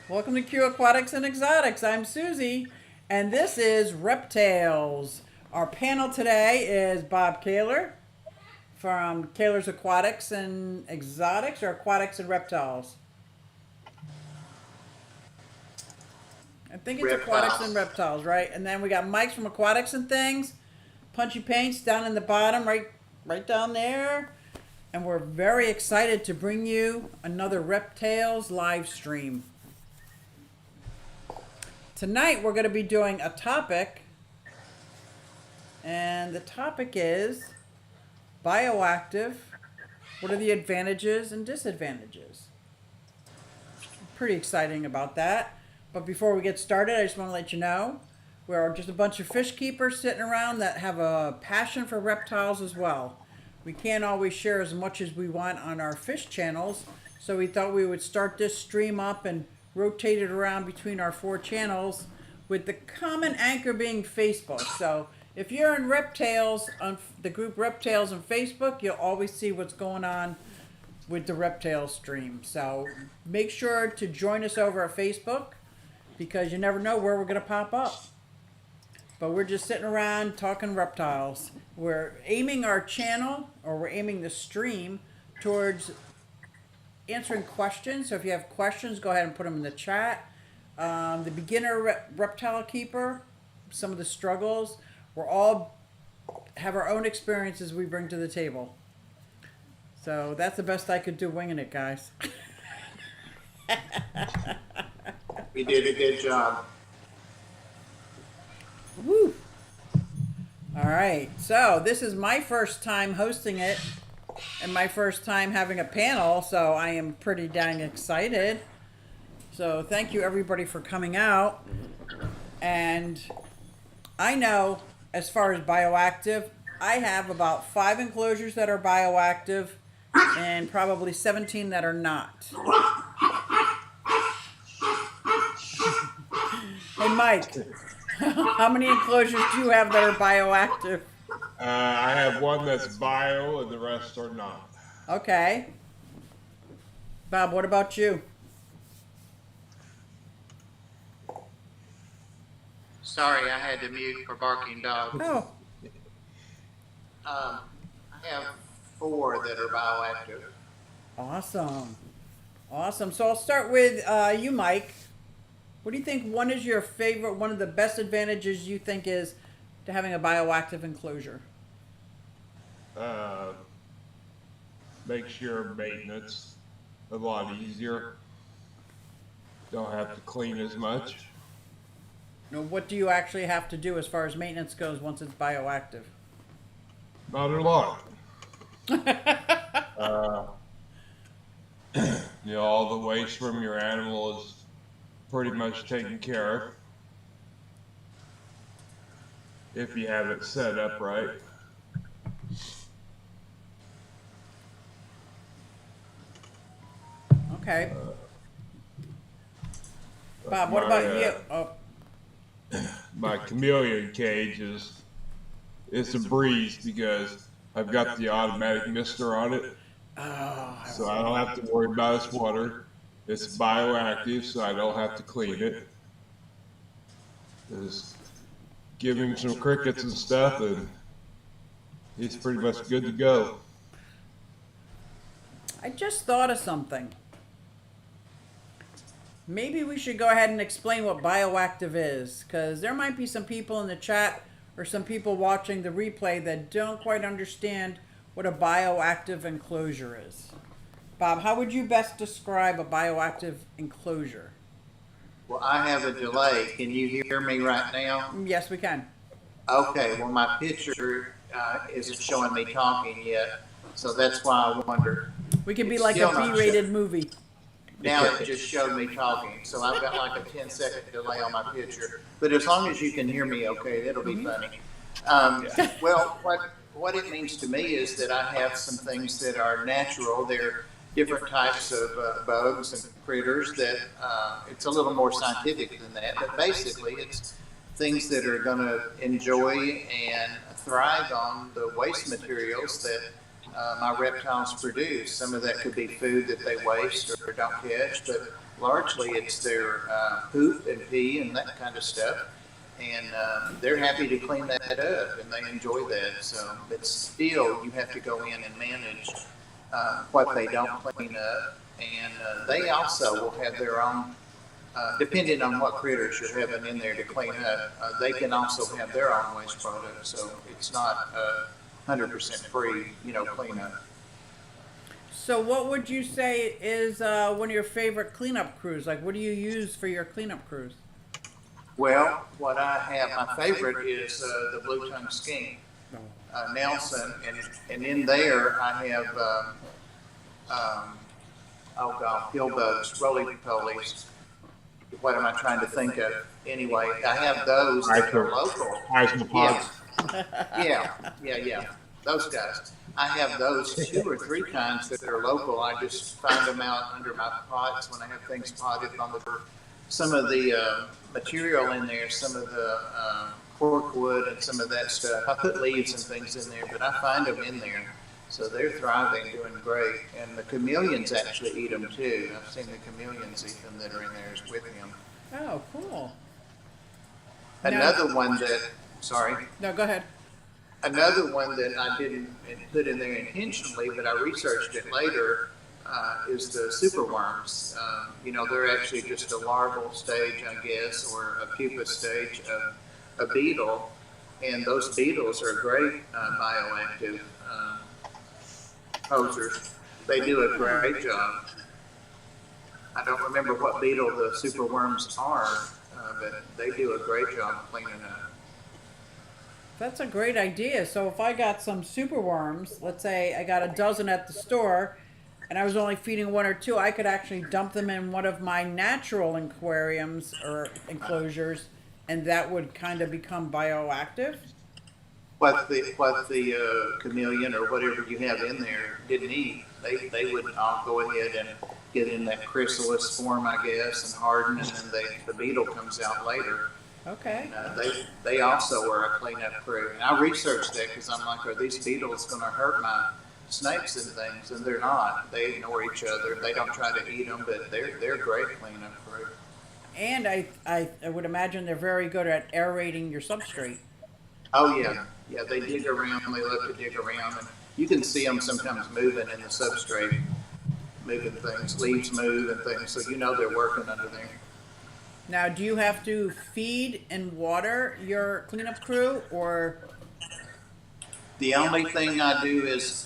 Welcome to Q Aquatics and Exotics. I'm Susie, and this is Reptales. Our panel today is Bob Kaler from Kaler's Aquatics and Exotics, or Aquatics and Reptiles. I think it's Aquatics and Reptiles. Reptiles, right? And then we got Mike's from Aquatics and Things, Punchy Paints down in the bottom, right down there. And we're very excited to bring you another Reptales live stream. Tonight we're going to be doing a topic, and the topic is bioactive. What are the advantages and disadvantages? Pretty exciting about that. But before we get started, I just want to let you know we're just a bunch of fish keepers sitting around that have a passion for reptiles as well. We can't always share as much as we want on our fish channels, so we thought we would start this stream up and rotate it around between our 4 channels, with the common anchor being Facebook. So if you're in Reptales, on the group Reptales on Facebook, you'll always see what's going on with the Reptile stream. So make sure to join us over at Facebook, because you never know where we're going to pop up. But we're just sitting around talking reptiles. We're aiming our channel, or we're aiming the stream towards answering questions. So if you have questions, go ahead and put them in the chat. The beginner reptile keeper, some of the struggles, we're all have our own experiences we bring to the table. So that's the best I could do winging it, guys. You did a good job. Woo! All right, so this is my first time hosting it and my first time having a panel, so I am pretty dang excited. So thank you everybody for coming out. And I know, as far as bioactive, I have about 5 enclosures that are bioactive and probably 17 that are not. Hey Mike, how many enclosures do you have that are bioactive? I have one that's bio and the rest are not. Okay. Bob, what about you? Sorry, I had to mute for barking dogs. Oh, I have 4 that are bioactive. awesome. Awesome. So I'll start with you, Mike. What do you think one is your favorite, one of the best advantages you think is to having a bioactive enclosure? Makes your maintenance a lot easier. Don't have to clean as much. Now, what do you actually have to do as far as maintenance goes once it's bioactive? Not a lot. All the waste from your animal is pretty much taken care of if you have it set up right. Okay. Bob, what about you? Oh, My chameleon cage it's a breeze because I've got the automatic mister on it, so I don't have to worry about its water. It's bioactive, so I don't have to clean it. Just give him some crickets and stuff, and he's pretty much good to go. I just thought of something. Maybe we should go ahead and explain what bioactive is, because there might be some people in the chat or some people watching the replay that don't quite understand what a bioactive enclosure is. Bob, how would you best describe a bioactive enclosure? Well, I have a delay. Can you hear me right now? Yes, we can. Okay, well, my picture isn't showing me talking yet, so that's why I wondered. We could be It's like a still not B-rated movie. Now it just showed me talking, so I've got like a 10-second delay on my picture. But as long as you can hear me okay, that'll be funny. Well, what it means to me is that I have some things that are natural. They're different types of bugs and critters that it's a little more scientific than that. But basically, it's things that are going to enjoy and thrive on the waste materials that my reptiles produce. Some of that could be food that they waste or don't catch, but largely it's their poop and pee and that kind of stuff. And they're happy to clean that up, and they enjoy that. So, but still, you have to go in and manage what they don't clean up, and they also will have their own. Depending on what critters you're having in there to clean up, they can also have their own waste products. So it's not 100% free, cleanup. So what would you say is one of your favorite cleanup crews? Like, what do you use for your cleanup crews? Well, what I have, my favorite is the blue tongue skink, Nelson, and in there I have, pill bugs, roly polies. What am I trying to think of? Anyway, I have those that are local. Yeah, those guys. I have those 2 or 3 kinds that are local. I just find them out under my pots when I have things potted on the some of the material in there, some of the cork wood and some of that stuff. I put leaves and things in there, but I find them in there. So they're thriving, doing great. And the chameleons actually eat them too. I've seen the chameleons eat them that are in there with him. Oh, cool. Another one that, sorry. No, go ahead. Another one that I didn't put in there intentionally, but I researched it later, is the superworms. They're actually just a larval stage, I guess, or a pupa stage of a beetle. And those beetles are great bioactive posers. They do a great job. I don't remember what beetle the superworms are, but they do a great job cleaning up. That's a great idea. So if I got some superworms, let's say I got a dozen at the store, and I was only feeding 1 or 2, I could actually dump them in one of my natural aquariums or enclosures, and that would kind of become bioactive. What the chameleon or whatever you have in there didn't eat, they would all go ahead and get in that chrysalis form, I guess, and harden, and then the beetle comes out later. Okay. They also are a cleanup crew. And I researched that because I'm like, are these beetles going to hurt my snakes and things? And they're not. They ignore each other. They don't try to eat them, but they're great cleanup crew. And I would imagine they're very good at aerating your substrate. Oh yeah, they dig around. They love to dig around, and you can see them sometimes moving in the substrate, moving things. Leaves move and things, so they're working under there. Now, do you have to feed and water your cleanup crew, or? The only thing I do is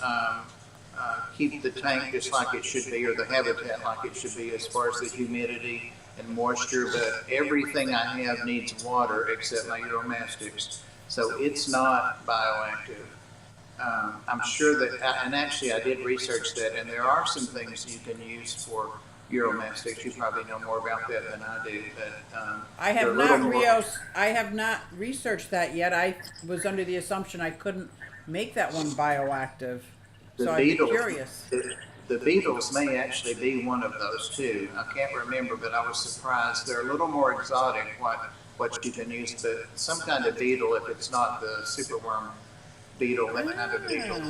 keep the tank just like it should be, or the habitat like it should be, as far as the humidity and moisture. But everything I have needs water except my uromastics. So it's not bioactive. I'm sure that, and actually I did research that, and there are some things you can use for uromastics. You probably know more about that than I do. But I have not researched that yet. I was under the assumption I couldn't make that one bioactive. So I'd be curious. The beetles may actually be one of those too. I can't remember, but I was surprised. They're a little more exotic what you can use, but some kind of beetle, if it's not the superworm beetle, that kind of beetle.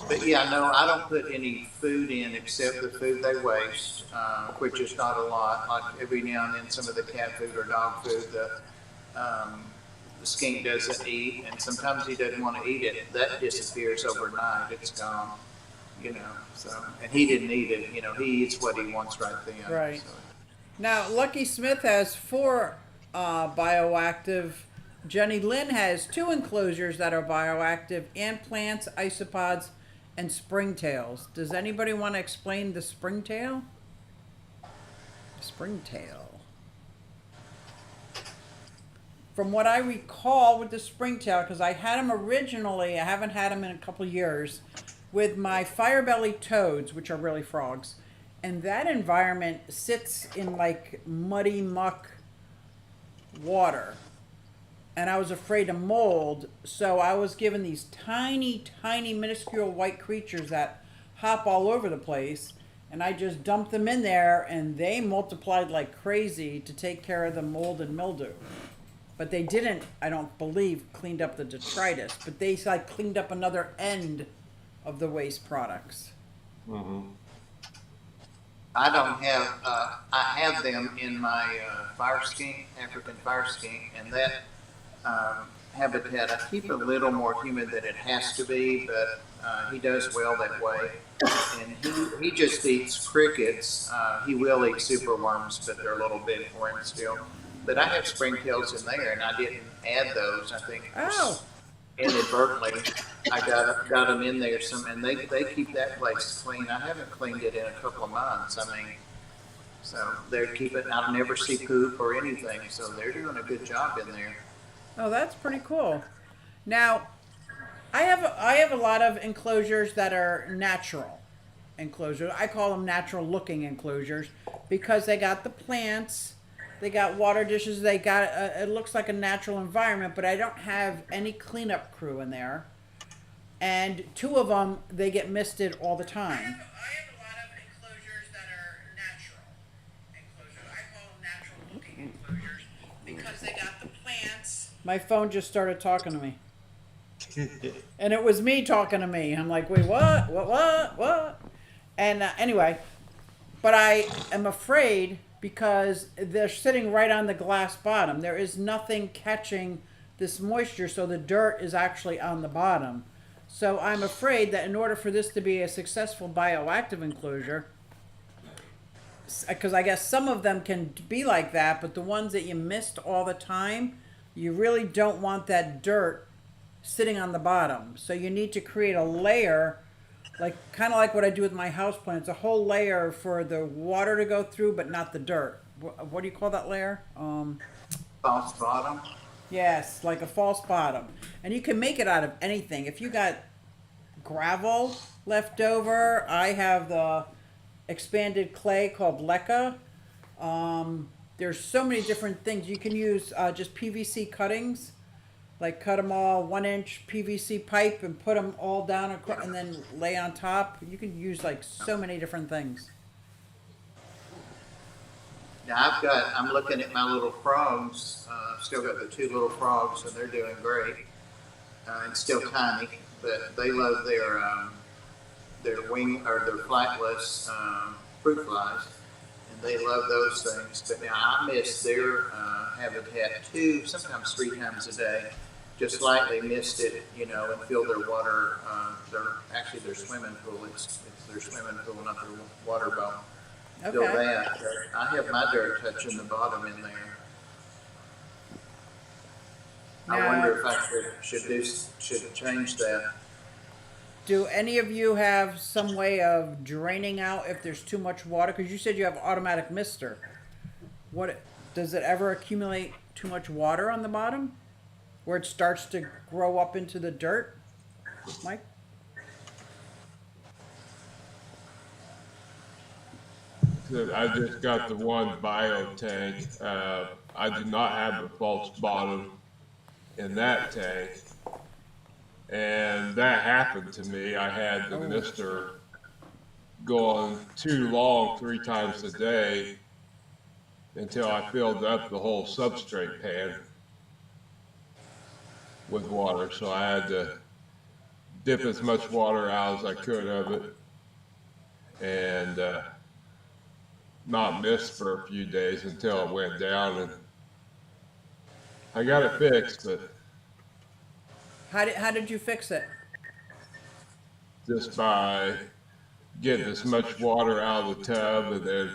But yeah, no, I don't put any food in except the food they waste, which is not a lot. Like every now and then, some of the cat food or dog food, the skink doesn't eat, and sometimes he doesn't want to eat it. That disappears overnight. It's gone, So, and he didn't eat it. He eats what he wants right then. Right. So. Now, Lucky Smith has 4 bioactive. Jenny Lynn has 2 enclosures that are bioactive: ant plants, isopods, and springtails. Does anybody want to explain the springtail? Springtail. From what I recall with the springtail, because I had them originally, I haven't had them in a couple years, with my firebelly toads, which are really frogs. And that environment sits in like muddy muck water. And I was afraid of mold, so I was given these tiny, tiny, minuscule white creatures that hop all over the place. And I just dumped them in there, and they multiplied like crazy to take care of the mold and mildew. but they didn't, I don't believe, cleaned up the detritus, but they like cleaned up another end of the waste products. Mm-hmm. I don't have, I have them in my fire skink, African fire skink, and that habitat, I keep a little more humid than it has to be, but he does well that way. And he just eats crickets. He will eat superworms, but they're a little big for him still. But I have springtails in there, and I didn't add those. I think Oh, inadvertently I got them in there some, and they keep that place clean. I haven't cleaned it in a couple of months. I mean, so they're keeping. I never see poop or anything, so they're doing a good job in there. oh, that's pretty cool. Now, I have a lot of enclosures that are natural enclosures. I call them natural looking enclosures because they got the plants, they got water dishes, they got it looks like a natural environment, but I don't have any cleanup crew in there. And two of them, they get misted all the time. I have a lot of enclosures that are natural enclosures. I call them natural looking enclosures because they got the plants. My phone just started talking to me. And it was me talking to me. I'm like, wait, what? And anyway, but I am afraid because they're sitting right on the glass bottom. There is nothing catching this moisture, so the dirt is actually on the bottom. So I'm afraid that in order for this to be a successful bioactive enclosure, because I guess some of them can be like that, but the ones that you mist all the time, you really don't want that dirt sitting on the bottom. So you need to create a layer, like kind of like what I do with my houseplants, a whole layer for the water to go through, but not the dirt. What do you call that layer? False bottom. Yes, like a false bottom. And you can make it out of anything. If you got gravel left over, I have the expanded clay called leca. There's so many different things. You can use just PVC cuttings, like cut them all 1-inch PVC pipe and put them all down and then lay on top. You can use like so many different things. Now I'm looking at my little frogs. Still got the two little frogs, and they're doing great. And still tiny, but they love their wing or their flightless fruit flies, and they love those things. But now I miss their habitat sometimes 3 times a day. Just lightly mist it, and fill their water. Their swimming pool. It's their swimming pool, not their water bowl. Fill that. I have my dirt touching the bottom in there. I wonder if I should change that. Do any of you have some way of draining out if there's too much water? Because you said you have automatic mister. Does it ever accumulate too much water on the bottom, where it starts to grow up into the dirt, Mike? I just got the one bio tank. I do not have a false bottom in that tank, and that happened to me. I had the mister going too long 3 times a day until I filled up the whole substrate pan with water. So I had to dip as much water out as I could of it and not mist for a few days until it went down, and I got it fixed. But how did you fix it? just by getting as much water out of the tub, and then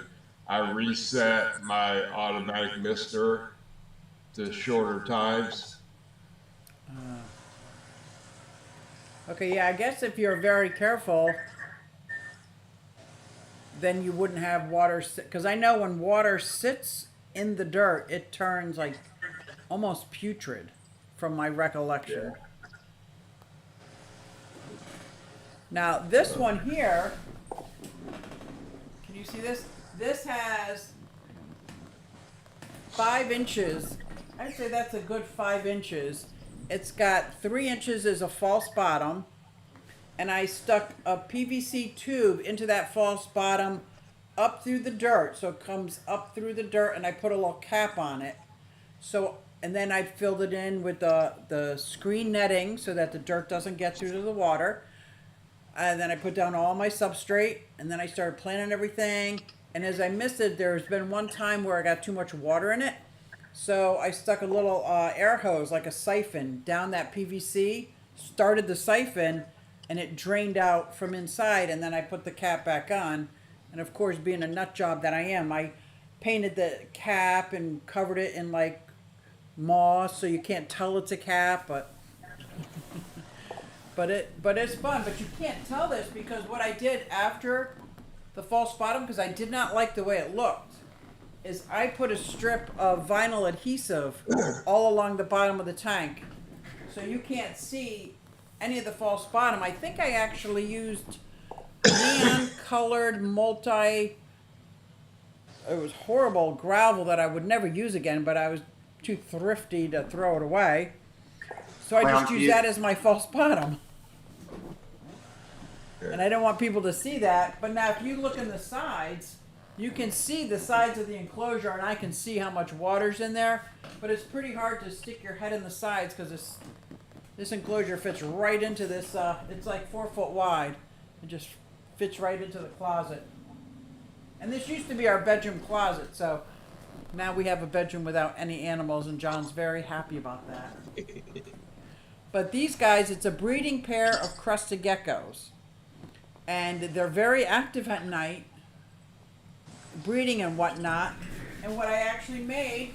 I reset my automatic mister to shorter times. Okay, yeah, I guess if you're very careful, then you wouldn't have water because I know when water sits in the dirt, it turns like almost putrid from my recollection. Yeah. Now, this one here, can you see this? This has 5 inches. I'd say that's a good 5 inches. It's got 3 inches as a false bottom, and I stuck a PVC tube into that false bottom up through the dirt. So it comes up through the dirt, and I put a little cap on it. So and then I filled it in with the screen netting so that the dirt doesn't get through to the water. And then I put down all my substrate, and then I started planting everything. And as I missed it, there's been one time where I got too much water in it. So I stuck a little air hose, like a siphon, down that PVC, started the siphon, and it drained out from inside. And then I put the cap back on. And of course, being a nut job that I am, I painted the cap and covered it in like moss so you can't tell it's a cap, but but it's fun. But you can't tell this because what I did after the false bottom, because I did not like the way it looked, is I put a strip of vinyl adhesive all along the bottom of the tank, so you can't see any of the false bottom. I think I actually used neon colored multi, it was horrible gravel that I would never use again, but I was too thrifty to throw it away. So I just used that as my false bottom. And I don't want people to see that. But now if you look in the sides, you can see the sides of the enclosure, and I can see how much water's in there. But it's pretty hard to stick your head in the sides because this enclosure fits right into this. It's like 4 foot wide. It just fits right into the closet. And this used to be our bedroom closet, so now we have a bedroom without any animals, and John's very happy about that. But these guys, it's a breeding pair of Crested Geckos. And they're very active at night, breeding and whatnot. And what I actually made,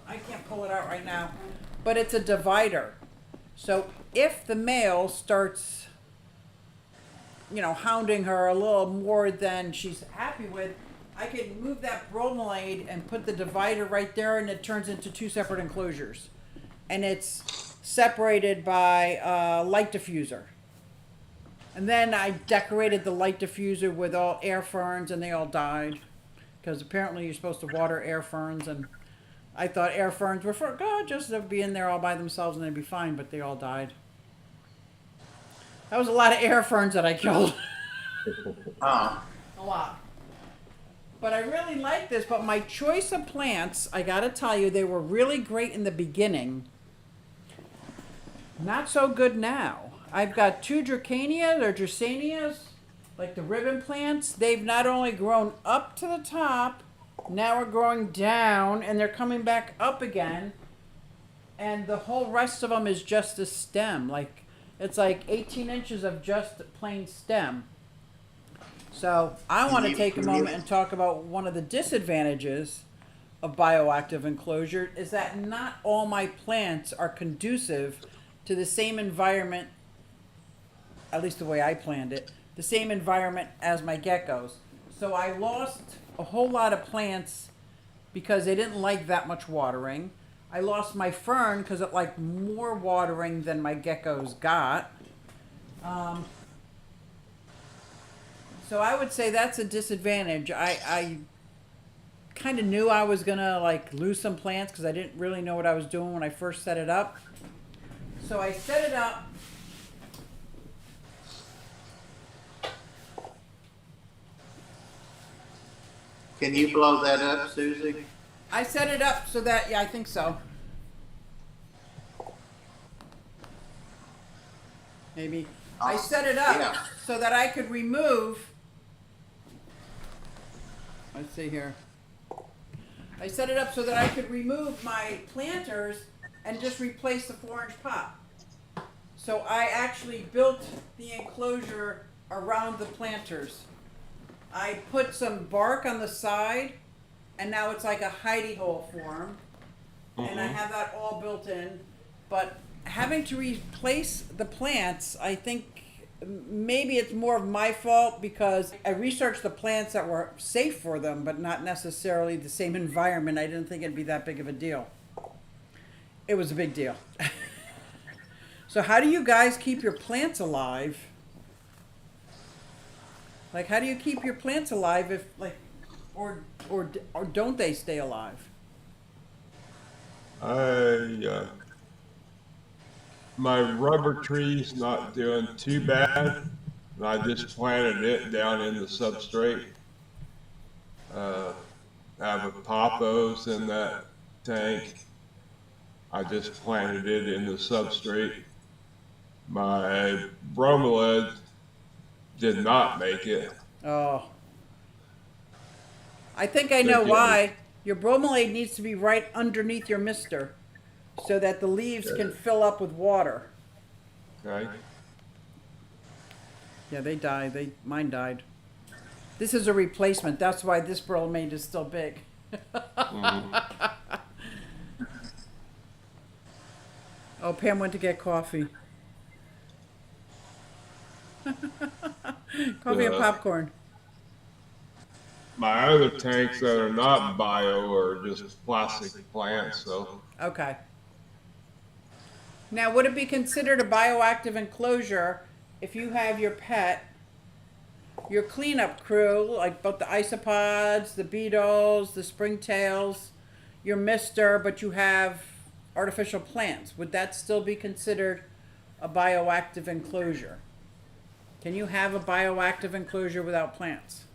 I can't pull it out right now, but it's a divider. So if the male starts, hounding her a little more than she's happy with, I can move that bromelaid and put the divider right there, and it turns into 2 separate enclosures. And it's separated by light diffuser. And then I decorated the light diffuser with all air ferns, and they all died. Because apparently you're supposed to water air ferns, and I thought air ferns were for God, just to be in there all by themselves and they'd be fine, but they all died. That was a lot of air ferns that I killed. A lot. But I really like this, but my choice of plants, I gotta tell you, they were really great in the beginning. Not so good now. I've got 2 Dracanias or Dracanias, like the ribbon plants. They've not only grown up to the top, now we're growing down, and they're coming back up again. And the whole rest of them is just a stem. It's like 18 inches of just plain stem. So I want to take a moment and talk about one of the disadvantages of bioactive enclosure is that not all my plants are conducive to the same environment, at least the way I planned it, the same environment as my geckos. So I lost a whole lot of plants because they didn't like that much watering. I lost my fern because it liked more watering than my geckos got. So I would say that's a disadvantage. I kind of knew I was going to lose some plants because I didn't really know what I was doing when I first set it up. So I set it up. Can you blow that up, Susie? I set it up so that, yeah, I think so. Maybe. I set it up so that I could remove, let's see here. I set it up so that I could remove my planters and just replace the 4-inch pot. So I actually built the enclosure around the planters. I put some bark on the side, and now it's like a hidey hole for them. And I have that all built in. But having to replace the plants, I think maybe it's more of my fault because I researched the plants that were safe for them, but not necessarily the same environment. I didn't think it'd be that big of a deal. It was a big deal. So how do you guys keep your plants alive? How do you keep your plants alive if or don't they stay alive? My rubber tree's not doing too bad. I just planted it down in the substrate. I have a pothos in that tank. I just planted it in the substrate. My bromelid did not make it. Oh. I think I know Thank you. why. Your bromelade needs to be right underneath your mister so that the leaves can fill up with water. Okay. Yeah, they died. Mine died. This is a replacement. That's why this bromelaid is still big. Oh, Pam went to get coffee. Coffee and popcorn. My other tanks that are not bio are just plastic plants, so. Okay. Now, would it be considered a bioactive enclosure if you have your pet, your cleanup crew, like both the isopods, the beetles, the springtails, your mister, but you have artificial plants? Would that still be considered a bioactive enclosure? Can you have a bioactive enclosure without plants?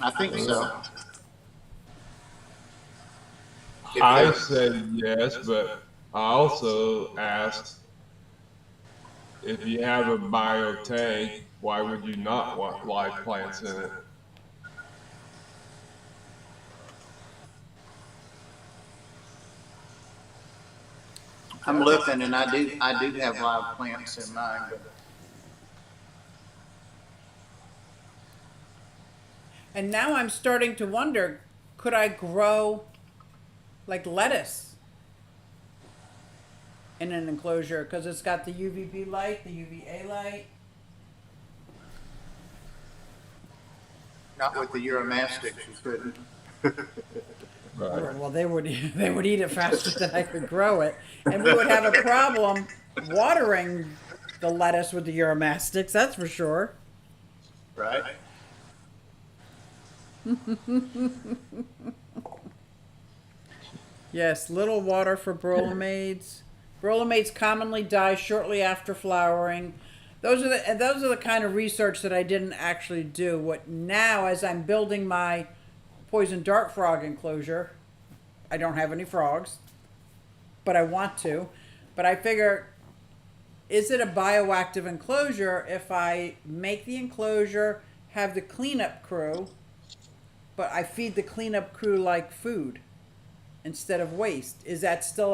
I think so. I said yes, but I also asked if you have a bio tank, why would you not want live plants in it? I'm looking, and I do have live plants in mine, but And now I'm starting to wonder, could I grow like lettuce in an enclosure? Because it's got the UVB light, the UVA light. not with the Uromastics, you couldn't. Right. Well, they would eat it faster than I could grow it, and we would have a problem watering the lettuce with the Uromastics. That's for sure. Right? Yes, little water for bromeliads. Bromeliads commonly die shortly after flowering. Those are the kind of research that I didn't actually do. What now, as I'm building my poison dart frog enclosure, I don't have any frogs, but I want to. But I figure, is it a bioactive enclosure if I make the enclosure, have the cleanup crew, but I feed the cleanup crew like food instead of waste? Is that still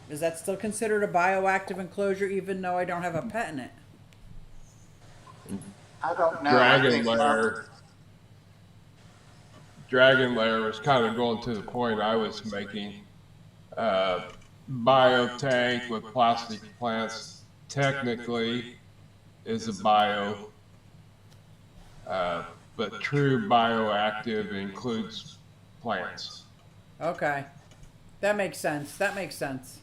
is that still considered a bioactive enclosure even though I don't have a pet in it? I don't know. I Dragon think lair. Dragon lair was kind of going to the point I was making. Bio tank with plastic plants technically is a bio, but true bioactive includes plants. Okay. That makes sense. That makes sense.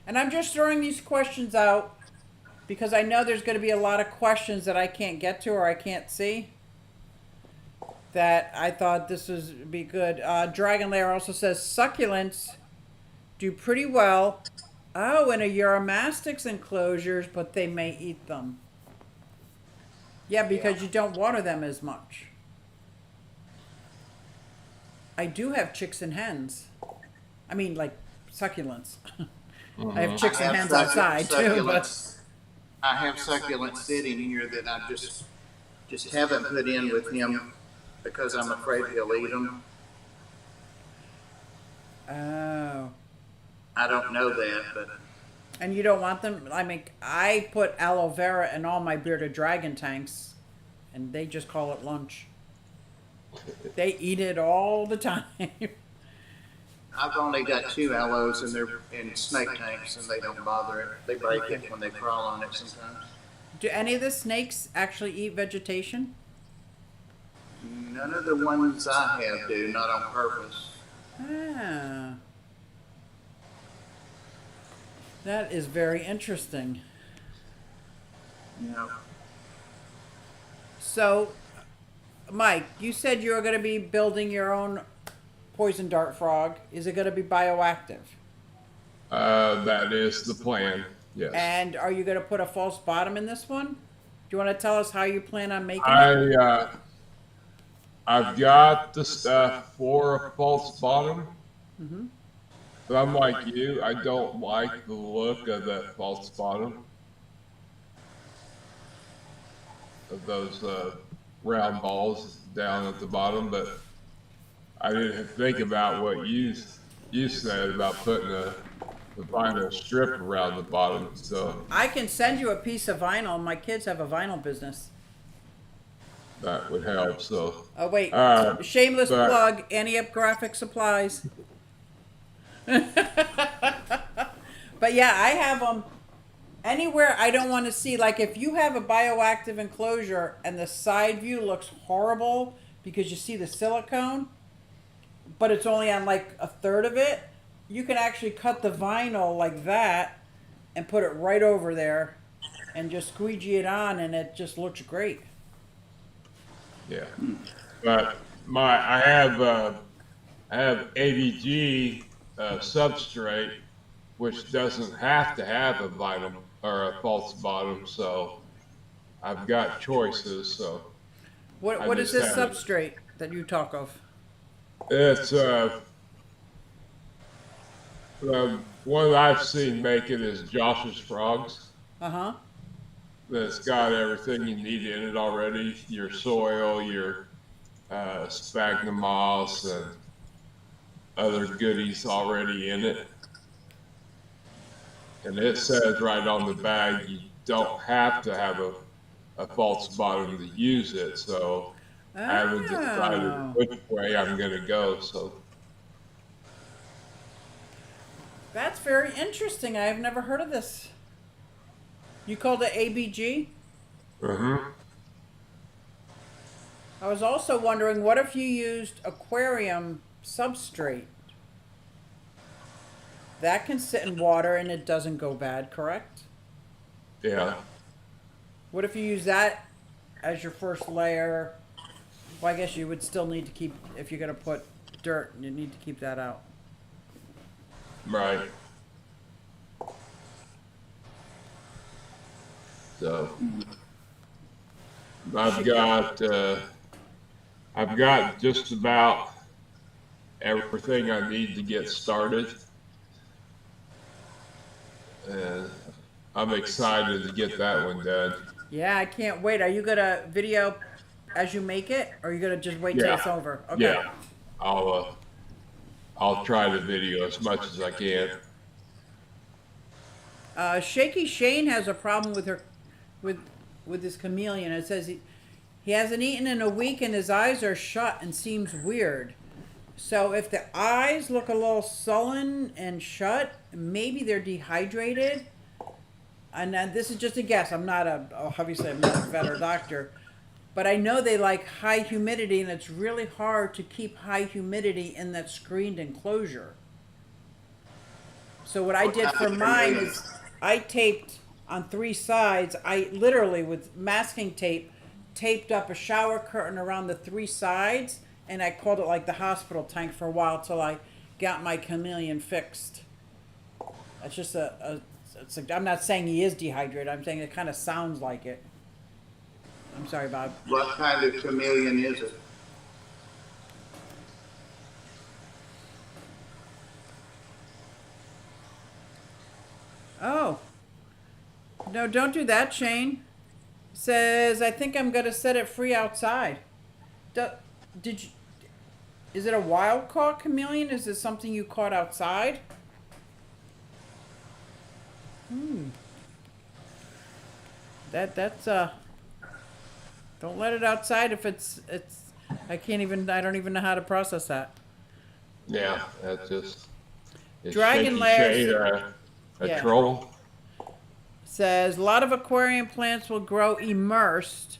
And I'm just throwing these questions out because I know there's going to be a lot of questions that I can't get to or I can't see. That I thought this would be good. Dragon Lair also says succulents do pretty well. Oh, in a Uromastics enclosures, but they may eat them. Yeah, because you don't water them as much. I do have chicks and hens. I mean, like succulents. I have chicks and hens outside too. But I have succulents sitting here that I just haven't put in with him because I'm afraid he'll eat them. oh, I don't know that, but and you don't want them. I mean, I put aloe vera in all my bearded dragon tanks, and they just call it lunch. They eat it all the time. I've only got 2 aloes and they're in snake tanks and they don't bother it. They break it when they crawl on it sometimes. Do any of the snakes actually eat vegetation? None of the ones I have do, not on purpose. Ah. That is very interesting. No. So, Mike, you said you were going to be building your own poison dart frog. Is it going to be bioactive? That is the plan. Yes. And are you going to put a false bottom in this one? Do you want to tell us how you plan on making it? I've got the stuff for a false bottom, Mm-hmm. but I'm like you. I don't like the look of that false bottom, of those round balls down at the bottom. But I didn't think about what you said about putting a vinyl strip around the bottom. So I can send you a piece of vinyl. My kids have a vinyl business. that would help. So, Oh wait, uh, shameless but plug. Any-Up Graphic Supplies. But yeah, I have them anywhere I don't want to see. Like if you have a bioactive enclosure and the side view looks horrible because you see the silicone, but it's only on like a third of it, you can actually cut the vinyl like that and put it right over there and just squeegee it on, and it just looks great. yeah, but I have AVG substrate, which doesn't have to have a vinyl or a false bottom. So I've got choices. So I What is just this haven't. substrate that you talk of? It's one that I've seen make it is Josh's Frogs. Uh-huh. That's got everything you need in it already. Your soil, your sphagnum moss, and other goodies already in it. And it says right on the bag you don't have to have a false bottom to use it. So I haven't decided Oh, which way I'm going to go. So that's very interesting. I have never heard of this. You called it ABG? uh-huh. I was also wondering, what if you used aquarium substrate? That can sit in water and it doesn't go bad, correct? Yeah. What if you use that as your first layer? Well, I guess you would still need to keep, if you're going to put dirt, you need to keep that out. Right. So I've got just about everything I need to get started, and I'm excited to get that one done. Yeah, I can't wait. Are you going to video as you make it, or are you going to just wait till it's Yeah. over? Okay. Yeah. I'll try to video as much as I can. Shaky Shane has a problem with her, with his chameleon. It says he hasn't eaten in a week and his eyes are shut and seems weird. So if the eyes look a little sullen and shut, maybe they're dehydrated. And this is just a guess. I'm not obviously I'm not a vet or doctor, but I know they like high humidity, and it's really hard to keep high humidity in that screened enclosure. So what I did for mine is I taped on 3 sides. I literally, with masking tape, taped up a shower curtain around the 3 sides, and I called it like the hospital tank for a while till I got my chameleon fixed. That's just I'm not saying he is dehydrated. I'm saying it kind of sounds like it. I'm sorry, Bob. What kind of chameleon is it? Oh. No, don't do that, Shane. Says, I think I'm going to set it free outside. Did you... Is it a wild caught chameleon? Is it something you caught outside? That's don't let it outside if it's I don't even know how to process that. Yeah, that's just it's Dragon Shaky layers- Shade, a Yeah. troll. Says a lot of aquarium plants will grow immersed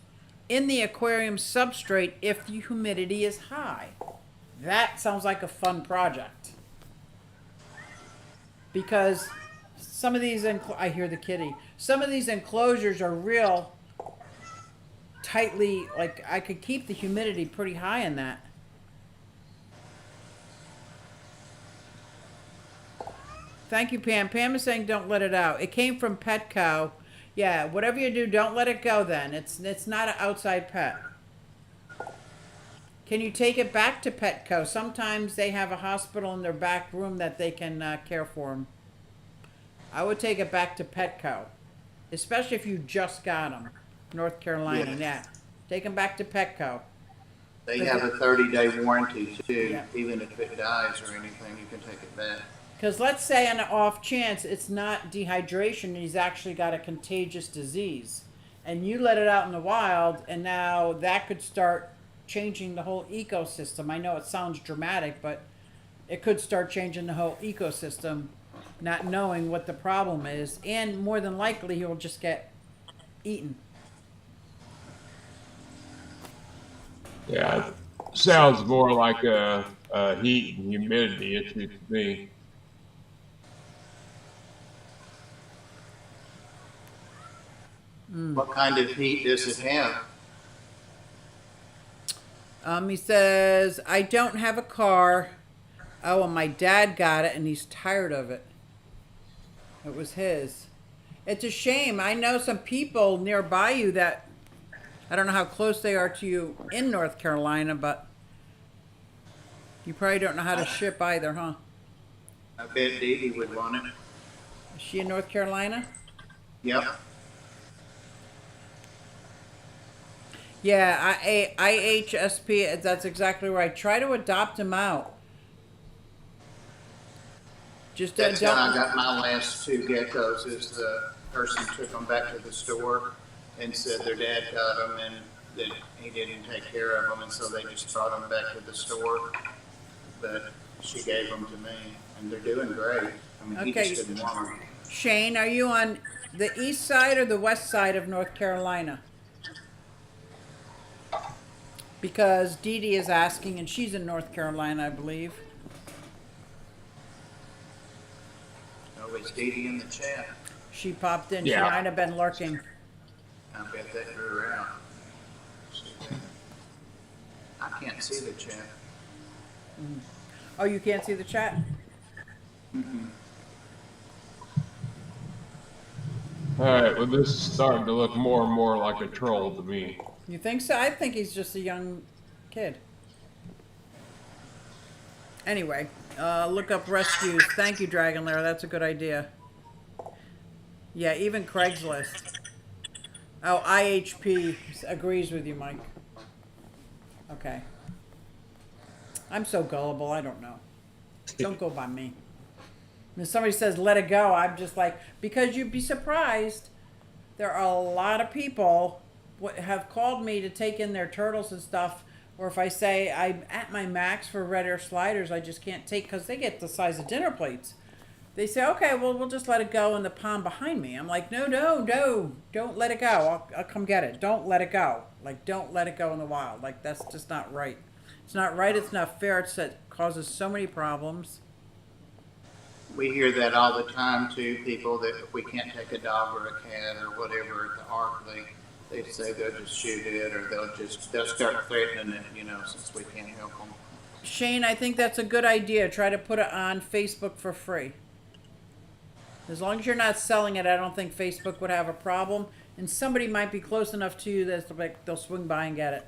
in the aquarium substrate if the humidity is high. That sounds like a fun project. Because some of these, I hear the kitty, some of these enclosures are real tightly, like I could keep the humidity pretty high in that. Thank you, Pam. Pam is saying don't let it out. It came from Petco. Yeah, whatever you do, don't let it go then. It's not an outside pet. Can you take it back to Petco? Sometimes they have a hospital in their back room that they can care for them. I would take it back to Petco, especially if you just got them. North Carolina, yeah. Take them back to Petco. They have a 30-day warranty too. Yeah. Even if it dies or anything, you can take it back. Because let's say on an off chance it's not dehydration and he's actually got a contagious disease. And you let it out in the wild, and now that could start changing the whole ecosystem. I know it sounds dramatic, but it could start changing the whole ecosystem, not knowing what the problem is. And more than likely, he'll just get eaten. Yeah, it sounds more like a heat and humidity issue to me. What kind of heat does it have? He says, I don't have a car. Oh, and my dad got it, and he's tired of it. It was his. It's a shame. I know some people nearby you that, I don't know how close they are to you in North Carolina, but you probably don't know how to ship either, huh? I bet Dee Dee would want it. Is she in North Carolina? Yep. Yeah, IHSP, that's exactly right. Try to adopt him out. Just That's don't. how I got my last two geckos. Is the person took them back to the store and said their dad got them and that he didn't take care of them, and so they just brought them back to the store. But she gave them to me, and they're doing great. I mean, Okay. he just didn't want them. Shane, are you on the east side or the west side of North Carolina? Because Dee Dee is asking, and she's in North Carolina, I believe. Oh, is Dee Dee in the chat? She popped in. Yeah. She might have been lurking. I bet that drew her out. I can't see the chat. Oh, you can't see the chat? All right, well, this is starting to look more and more like a troll to me. You think so? I think he's just a young kid. Anyway, look up rescues. Thank you, Dragon Lair. That's a good idea. Yeah, even Craigslist. Oh, IHP agrees with you, Mike. Okay. I'm so gullible. I don't know. Don't go by me. When somebody says let it go, I'm just like, because you'd be surprised. There are a lot of people have called me to take in their turtles and stuff, or if I say I'm at my max for red air sliders, I just can't take, because they get the size of dinner plates. They say, okay, well, we'll just let it go in the pond behind me. I'm like, no, don't let it go. I'll come get it. Don't let it go. Like, don't let it go in the wild. Like, that's just not right. It's not right. It's not fair. It causes so many problems. We hear that all the time too. People that if we can't take a dog or a cat or whatever at the ark, they say they'll just shoot it, or they'll start threatening it. You know, since we can't help them. Shane, I think that's a good idea. Try to put it on Facebook for free. As long as you're not selling it, I don't think Facebook would have a problem. And somebody might be close enough to you that they'll swing by and get it.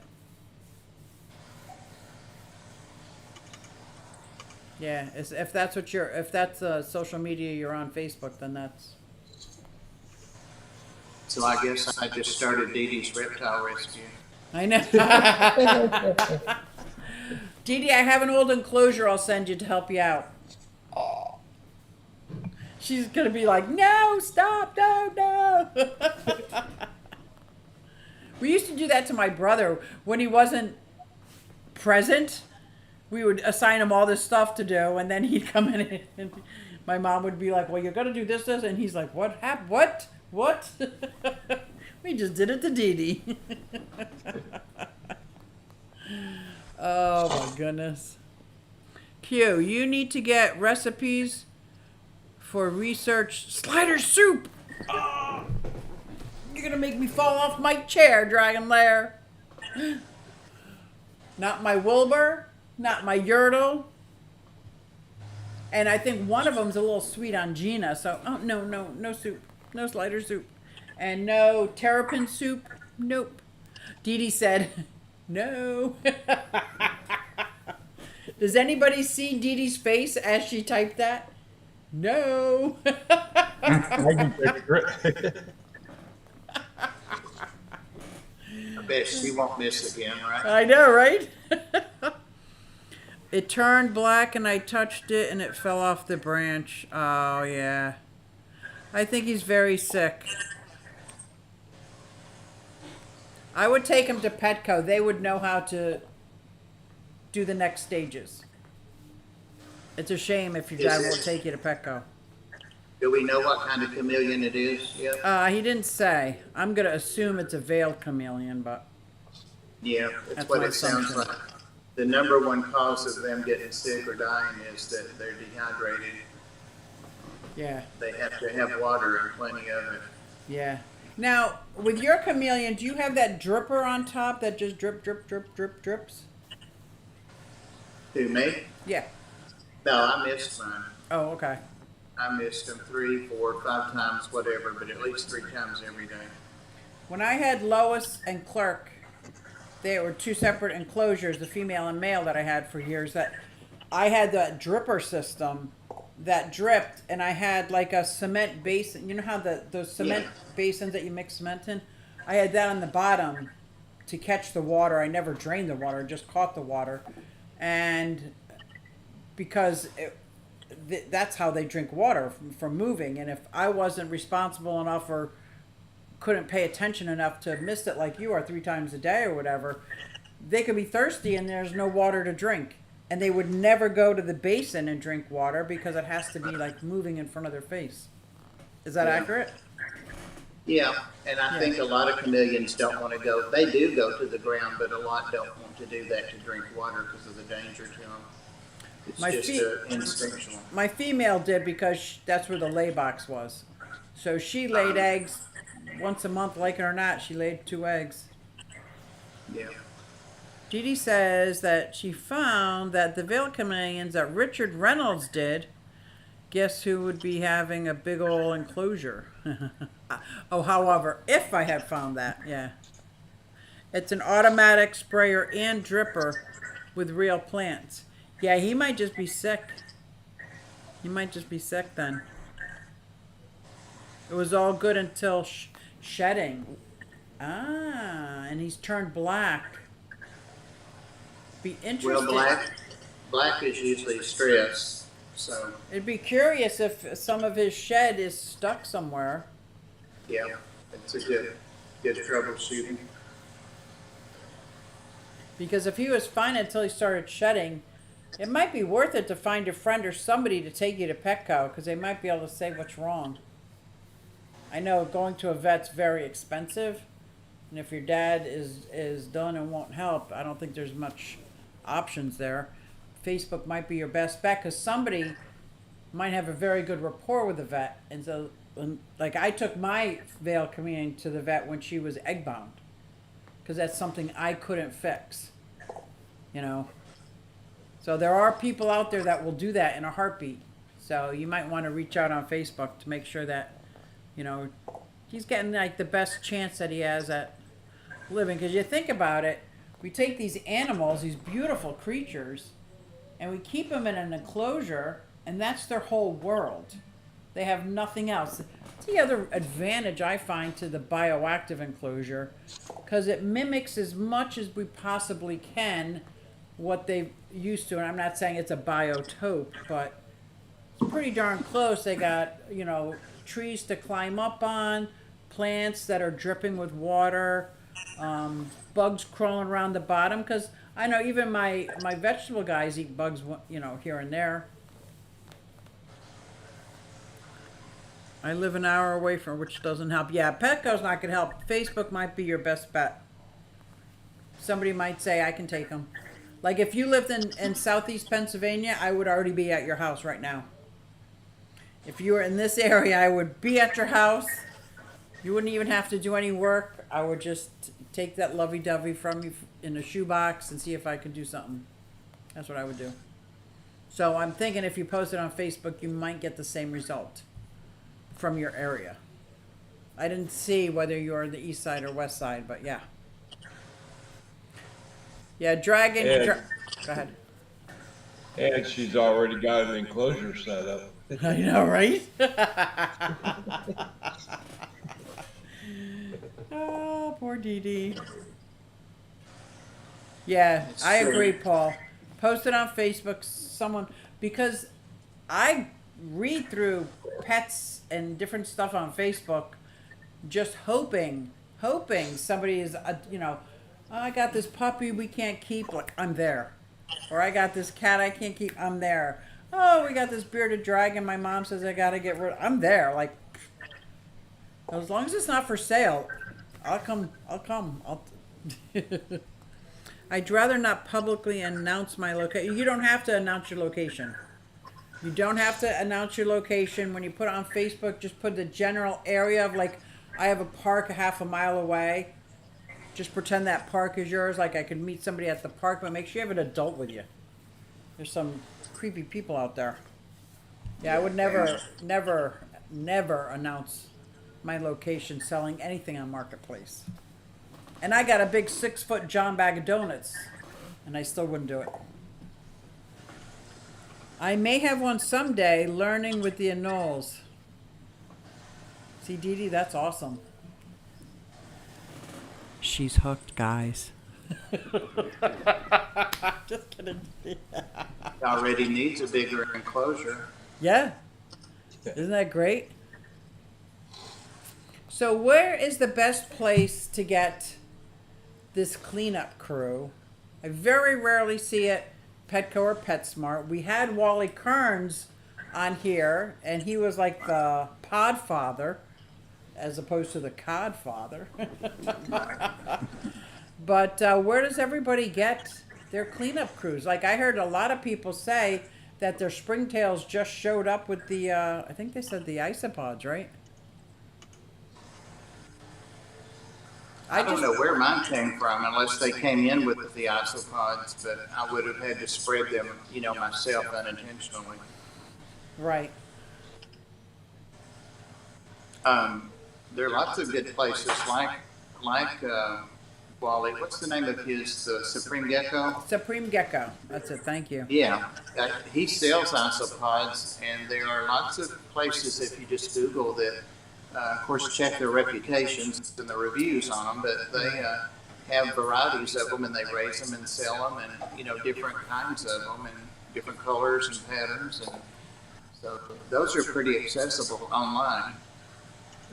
Yeah, if that's social media you're on, Facebook, then that's. So I guess I just started Dee Dee's Reptile Rescue. I know. Dee Dee, I have an old enclosure I'll send you to help you out. Oh. She's going to be like, no, stop, no. We used to do that to my brother when he wasn't present. We would assign him all this stuff to do, and then he'd come in and my mom would be like, well, you're going to do this, and he's like, what happened? What? We just did it to Dee Dee. Oh, my goodness. Q, you need to get recipes for research slider soup. Oh, you're going to make me fall off my chair, Dragon Lair. Not my Wilbur. Not my Yertle. And I think one of them's a little sweet on Gina. So, oh, no soup. No slider soup. And no terrapin soup. Nope. Dee Dee said, no. Does anybody see Dee Dee's face as she typed that? No. I can picture it. I bet she won't miss again, right? I know, right? It turned black and I touched it and it fell off the branch. Oh, yeah. I think he's very sick. I would take him to Petco. They would know how to do the next stages. It's a shame if your dad won't take you to Petco. Do we know what kind of chameleon it is yet? He didn't say. I'm going to assume it's a veiled chameleon, but Yeah, That's that's what my it sounds assumption. like. The number one cause of them getting sick or dying is that they're dehydrated. yeah, They have to have water and plenty of it. yeah. Now, with your chameleon, do you have that dripper on top that just drip, drip, drip, drip, drips? Who, me? Yeah. No, I missed mine. Oh, okay. I missed them 3, 4, 5 times, whatever, but at least 3 times every day. When I had Lois and Clerk, they were 2 separate enclosures, the female and male that I had for years. That I had the dripper system that dripped, and I had like a cement basin. You know how those cement basins that you mix cement in? I had that on the bottom to catch the water. I never drained the water; just caught the water, and because that's how they drink water from moving. And if I wasn't responsible enough or couldn't pay attention enough to miss it like you are 3 times a day or whatever, they could be thirsty and there's no water to drink. And they would never go to the basin and drink water because it has to be like moving in front of their face. Is that accurate? Yeah, and I think a lot of chameleons don't want to go. They do go to the ground, but a lot don't want to do that to drink water because of the danger to them. It's My just instinctual. My female did because that's where the lay box was. So she laid eggs once a month, like it or not. She laid 2 eggs. Yeah. Dee Dee says that she found that the veiled chameleons that Richard Reynolds did, guess who would be having a big old enclosure? Oh, however, if I had found that, yeah. It's an automatic sprayer and dripper with real plants. Yeah, he might just be sick. He might just be sick then. It was all good until shedding. Ah, and he's turned black. Be interesting. Well, black is usually stress, so It'd be curious if some of his shed is stuck somewhere. yeah, it's a good troubleshooting. Because if he was fine until he started shedding, it might be worth it to find a friend or somebody to take you to Petco because they might be able to say what's wrong. I know going to a vet's very expensive, and if your dad is done and won't help, I don't think there's much options there. Facebook might be your best bet because somebody might have a very good rapport with the vet, and so like I took my veiled chameleon to the vet when she was egg bound because that's something I couldn't fix, you know. So there are people out there that will do that in a heartbeat. So you might want to reach out on Facebook to make sure that, you know, he's getting like the best chance that he has at living. Because you think about it, we take these animals, these beautiful creatures, and we keep them in an enclosure, and that's their whole world. They have nothing else. That's the other advantage I find to the bioactive enclosure, because it mimics as much as we possibly can what they used to. And I'm not saying it's a biotope, but it's pretty darn close. They got, you know, trees to climb up on, plants that are dripping with water, bugs crawling around the bottom. Because I know even my vegetable guys eat bugs, you know, here and there. I live an hour away from, which doesn't help. Yeah, Petco's not going to help. Facebook might be your best bet. Somebody might say, I can take them. Like if you lived in southeast Pennsylvania, I would already be at your house right now. If you were in this area, I would be at your house. You wouldn't even have to do any work. I would just take that lovey-dovey from you in a shoebox and see if I could do something. That's what I would do. So I'm thinking if you post it on Facebook, you might get the same result from your area. I didn't see whether you're the east side or west side, but yeah. Yeah, dragon. Yeah. Go ahead. And she's already got an enclosure set up. I know, right? Oh, poor Dee Dee. Yeah, It's I true. agree, Paul. Post it on Facebook, someone, because I read through pets and different stuff on Facebook, just hoping somebody is, "Oh, I got this puppy we can't keep," like, I'm there. Or I got this cat I can't keep, I'm there. Oh, we got this bearded dragon my mom says I gotta get rid of, I'm there. Like, as long as it's not for sale, I'll come. I'd rather not publicly announce my location. You don't have to announce your location. You don't have to announce your location. When you put it on Facebook, just put the general area of, like, I have a park a half a mile away. Just pretend that park is yours. Like, I could meet somebody at the park, but make sure you have an adult with you. There's some creepy people out there. Yeah, I would never announce my location selling anything on Marketplace. And I got a big 6-foot John bag of donuts, and I still wouldn't do it. I may have one someday, learning with the anoles. See, Dee Dee, that's awesome. She's hooked, guys. Just kidding. Already needs a bigger enclosure. Yeah. Isn't that great? So where is the best place to get this cleanup crew? I very rarely see it Petco or PetSmart. We had Wally Kearns on here, and he was like the pod father as opposed to the cod father. But where does everybody get their cleanup crews? Like, I heard a lot of people say that their springtails just showed up with the, I think they said the isopods, right? I don't know where mine came from unless they came in with the isopods, but I would have had to spread them, myself unintentionally. Right. There are lots of good places like Wally. What's the name of his, the Supreme Gecko? Supreme Gecko. That's it. Thank you. Yeah, he sells isopods, and there are lots of places if you just Google that. Of course, check their reputations and the reviews on them, but they have varieties of them, and they raise them and sell them, and different kinds of them, and different colors and patterns, and so those are pretty accessible online.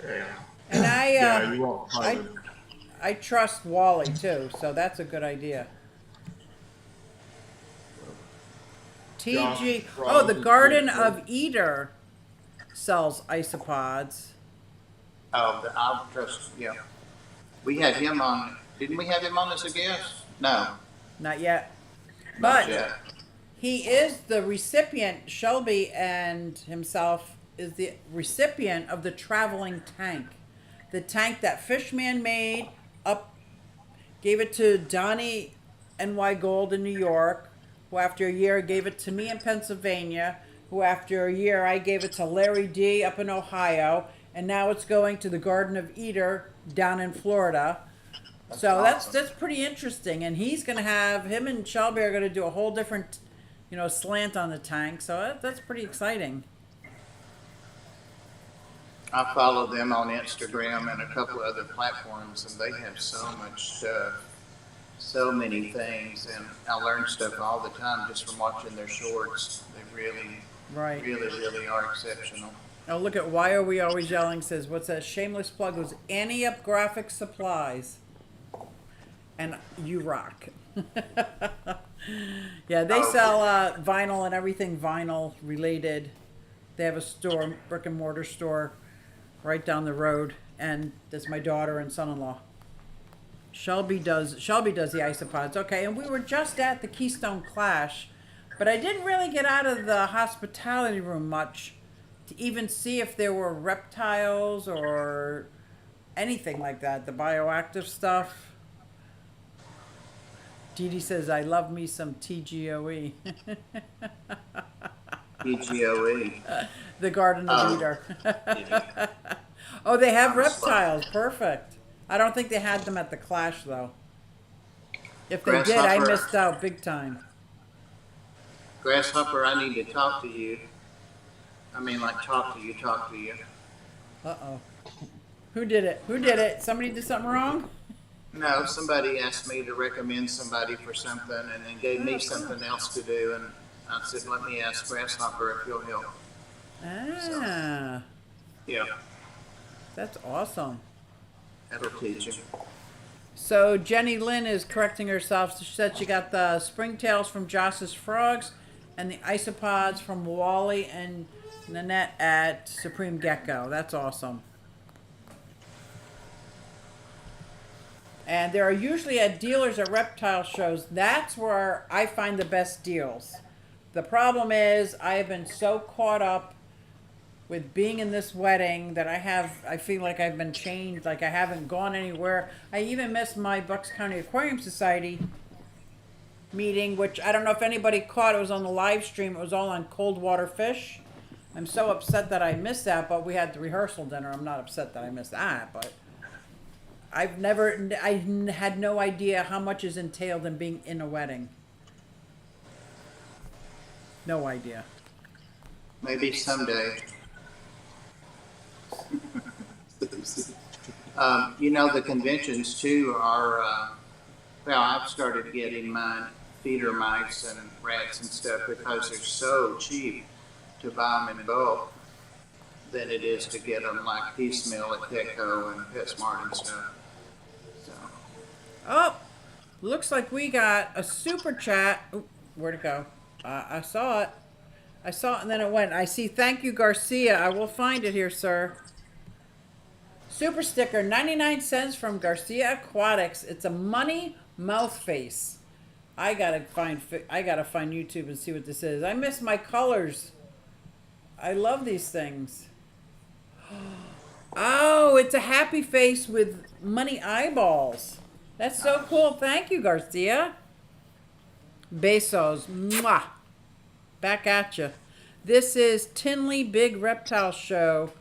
Yeah. And Yeah, you won't find them. I trust Wally too, so that's a good idea. TG. Oh, the Garden of Eder sells isopods. Oh, I'll trust. Yeah, we had him on. Didn't we have him on as a guest? No, Not yet. not But yet. he is the recipient, Shelby and himself is the recipient of the traveling tank. The tank that Fishman made up, gave it to Donnie NY Gold in New York, who after a year gave it to me in Pennsylvania, who after a year I gave it to Larry D up in Ohio, and now it's going to the Garden of Eder down in Florida. So awesome. that's pretty interesting, and he's going to have, him and Shelby are going to do a whole different, slant on the tank. So that's pretty exciting. I follow them on Instagram and a couple of other platforms, and they have so much stuff, so many things, and I learn stuff all the time just from watching their shorts. They Right. really are exceptional. Oh, look at Why Are We Always Yelling says, what's that shameless plug was Annie Up Graphic Supplies. And you rock. Yeah, they sell vinyl and everything vinyl related. They have a store, brick and mortar store right down the road, and that's my daughter and son-in-law. Shelby does the isopods. Okay, and we were just at the Keystone Clash, but I didn't really get out of the hospitality room much to even see if there were reptiles or anything like that, the bioactive stuff. Dee Dee says, I love me some TGOE. PGOE. The Garden of Eder. Yeah. Oh, they have reptiles. Perfect. I don't think they had them at the Clash, though. If they did, I Grasshopper. missed out big time. Grasshopper, I need to talk to you. I mean, like, talk to you. Uh-oh. Who did it? Who did it? Somebody did something wrong? No, somebody asked me to recommend somebody for something and then gave me something else to do. And I said, let me ask Grasshopper if he'll help. Ah, Yeah, that's awesome. that'll teach him. So Jenny Lynn is correcting herself. She said she got the springtails from Joss's Frogs and the isopods from Wally and Nanette at Supreme Gecko. That's awesome. And there are usually at dealers at reptile shows. That's where I find the best deals. The problem is I have been so caught up with being in this wedding that I feel like I've been changed, like I haven't gone anywhere. I even missed my Bucks County Aquarium Society meeting, which I don't know if anybody caught. It was on the live stream. It was all on cold water fish. I'm so upset that I missed that, but we had the rehearsal dinner. I'm not upset that I missed that, but I had no idea how much is entailed in being in a wedding. No idea. Maybe someday. The conventions too are, well, I've started getting mine feeder mice and rats and stuff because they're so cheap to buy them in bulk than it is to get them like piecemeal at Petco and PetSmart and stuff. So. Oh, looks like we got a super chat. Ooh, where'd it go? I saw it. And then it went. I see. Thank you, Garcia. I will find it here, sir. Super sticker, 99 cents from Garcia Aquatics. It's a money mouth face. I gotta find YouTube and see what this is. I miss my colors. I love these things. Oh, it's a happy face with money eyeballs. That's so cool. Thank you, Garcia. Besos. Mwah. Back at you. This is Tinley Big Reptile Show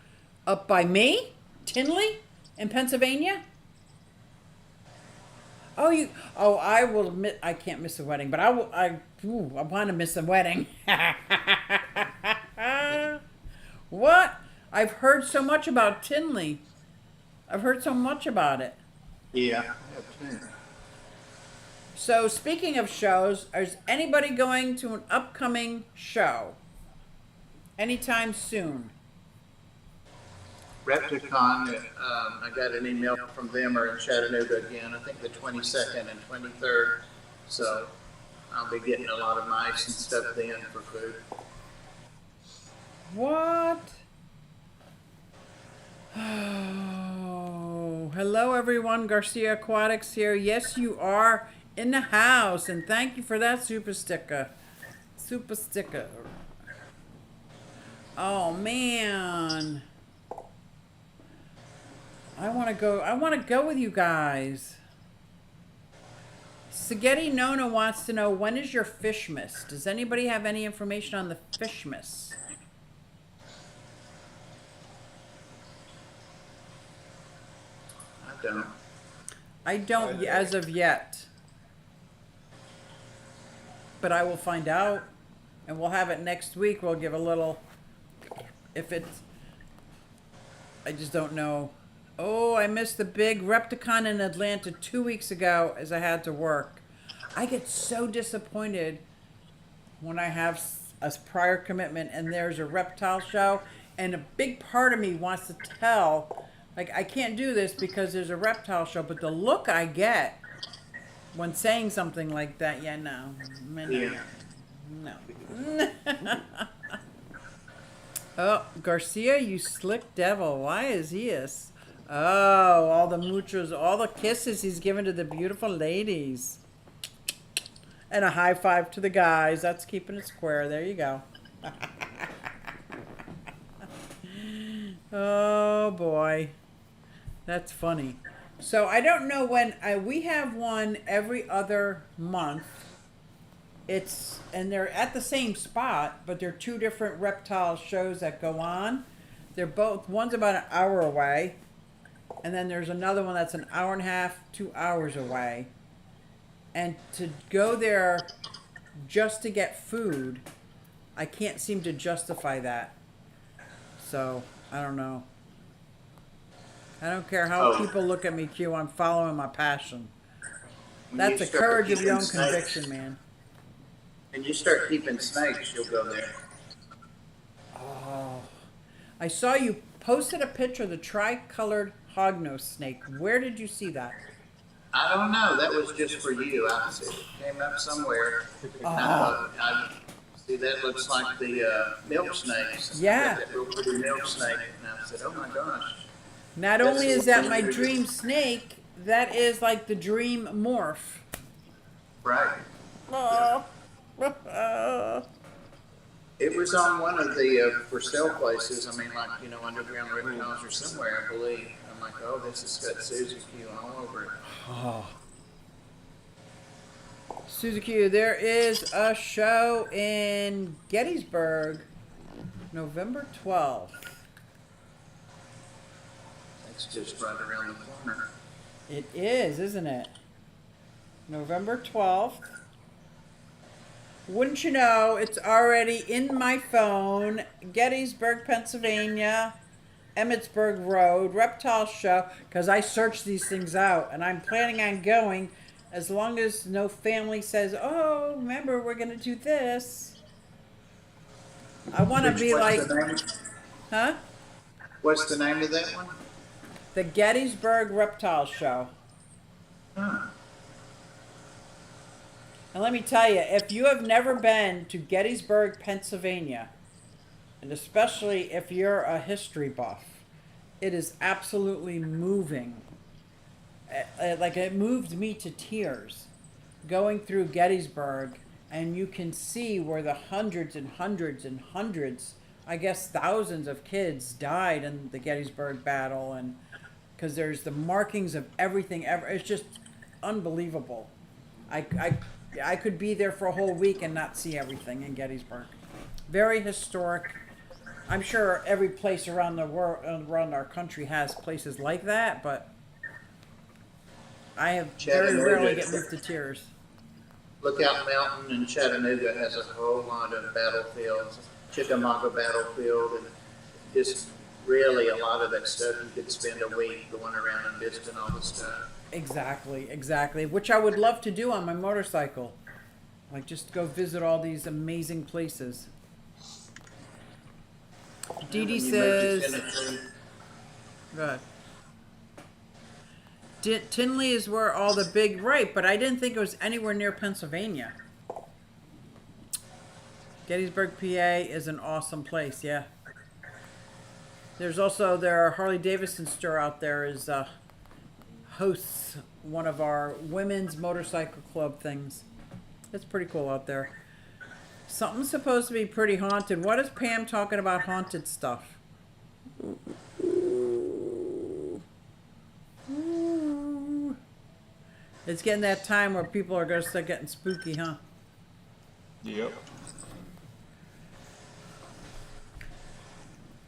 up by me, Tinley, in Pennsylvania. I will admit I can't miss a wedding, but I want to miss a wedding. What? I've heard so much about Tinley. I've heard so much about it. Yeah. So speaking of shows, is anybody going to an upcoming show anytime soon? Repticon, I got an email from them are in Chattanooga again, I think the 22nd and 23rd. So I'll be getting a lot of mice and stuff then for food. What? Oh, hello everyone. Garcia Aquatics here. Yes, you are in the house, and thank you for that super sticker. Super sticker. Oh man. I want to go with you guys. Spaghetti Nona wants to know, when is your Fishmas? Does anybody have any information on the Fishmas? I don't as of yet. But I will find out. And we'll have it next week. We'll give a little, I just don't know. Oh, I missed the big Repticon in Atlanta 2 weeks ago as I had to work. I get so disappointed when I have a prior commitment and there's a reptile show and a big part of me wants to tell, like, I can't do this because there's a reptile show, but the look I get when saying something like that, no. Oh, Garcia, you slick devil. Why is he Oh, all the muchos, all the kisses he's given to the beautiful ladies. And a high five to the guys. That's keeping it square. There you go. Oh, boy. That's funny. So I don't know when. We have one every other month. And they're at the same spot, but they're two different reptile shows that go on. One's about an hour away. And then there's another one that's an hour and a half, 2 hours away. And to go there just to get food, I can't seem to justify that. So, I don't know. I don't care how people look at me, Q. I'm following my passion. That's the courage of your own conviction, man. When you start keeping snakes, you'll go there. Oh. I saw you posted a picture of the tricolored hognose snake. Where did you see that? I don't know. That was just for you. It came up somewhere. See, that looks like the milk snakes. Yeah. That real pretty milk snake. And I said, oh my gosh. Not only is that my dream snake, that is like the dream morph. Right. Oh. It was on one of the for sale places. I mean, like, Underground Reptiles or somewhere, I believe. I'm like, oh, this has got Suzuki all over it. Oh. Suzuki, there is a show in Gettysburg, November 12th. It's just right around the corner. It is, isn't it? November 12th. Wouldn't you know, it's already in my phone. Gettysburg, Pennsylvania, Emmitsburg Road, Reptile Show, because I searched these things out, and I'm planning on going as long as no family says, oh, remember, we're going to do this. I want to be like, huh? What's the name of that one? The Gettysburg Reptile Show. Huh. And let me tell you, if you have never been to Gettysburg, Pennsylvania, and especially if you're a history buff, it is absolutely moving. Like, it moved me to tears going through Gettysburg, and you can see where the hundreds and hundreds and hundreds, I guess thousands of kids died in the Gettysburg battle, and because there's the markings of everything ever. It's just unbelievable. I could be there for a whole week and not see everything in Gettysburg. Very historic. I'm sure every place around the world, around our country, has places like that, but I have very rarely get moved to tears. Lookout Mountain in Chattanooga has a whole lot of battlefields, Chickamauga battlefield, and just really a lot of that stuff. You could spend a week going around and visiting all the stuff. Exactly. Which I would love to do on my motorcycle. Like, just go visit all these amazing places. Dee Dee says, good. Tinley is where all the big, right, but I didn't think it was anywhere near Pennsylvania. Gettysburg, PA is an awesome place, yeah. There's also, their Harley Davidson store out there is, hosts one of our women's motorcycle club things. It's pretty cool out there. Something's supposed to be pretty haunted. What is Pam talking about haunted stuff? Ooh. It's getting that time where people are going to start getting spooky, huh? Yep.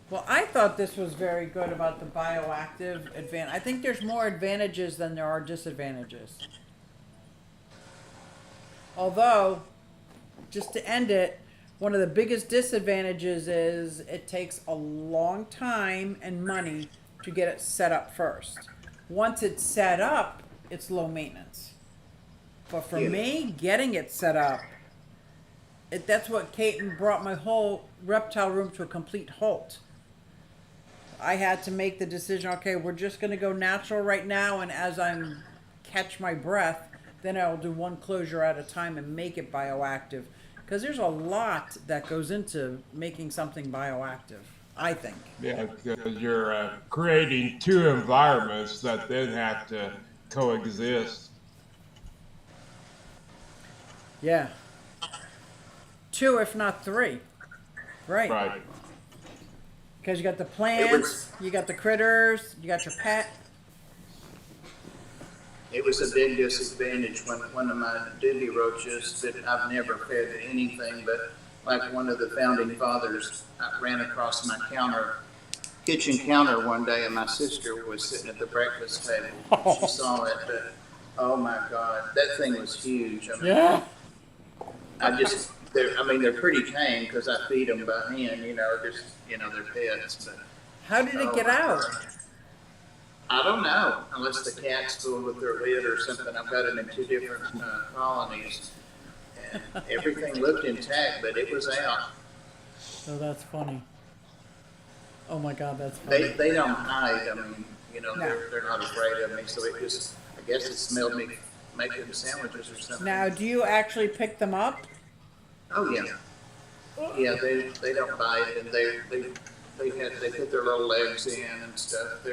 Well, I thought this was very good about the bioactive advantage. I think there's more advantages than there are disadvantages. Although, just to end it, one of the biggest disadvantages is it takes a long time and money to get it set up first. Once it's set up, it's low maintenance. But for me, getting it set up, that's what Kate brought my whole reptile room to a complete halt. I had to make the decision, okay, we're just going to go natural right now, and as I catch my breath, then I'll do one closure at a time and make it bioactive. Because there's a lot that goes into making something bioactive, I think. Yeah, because you're creating two environments that then have to coexist. Yeah. 2, if not 3. Right. Because you got the plants, you got the critters, you got your pet. It was a big disadvantage when one of my doobie roaches that I've never fed anything but like one of the founding fathers ran across my kitchen counter one day, and my sister was sitting at the breakfast table. She saw it, but oh my God, that thing was huge. I mean, Yeah. they're pretty tame because I feed them by hand, they're pets. But, How did it get out? I don't know, unless the cat's fooled with their lid or something. I've got them in two different colonies, and everything looked intact, but it was out. Oh, that's funny. Oh my God, that's funny. They don't hide. I mean, No. they're not afraid of me. So I guess it smelled me making sandwiches or something. Now, do you actually pick them up? Oh yeah, yeah. They don't bite, and they put their little legs in and stuff.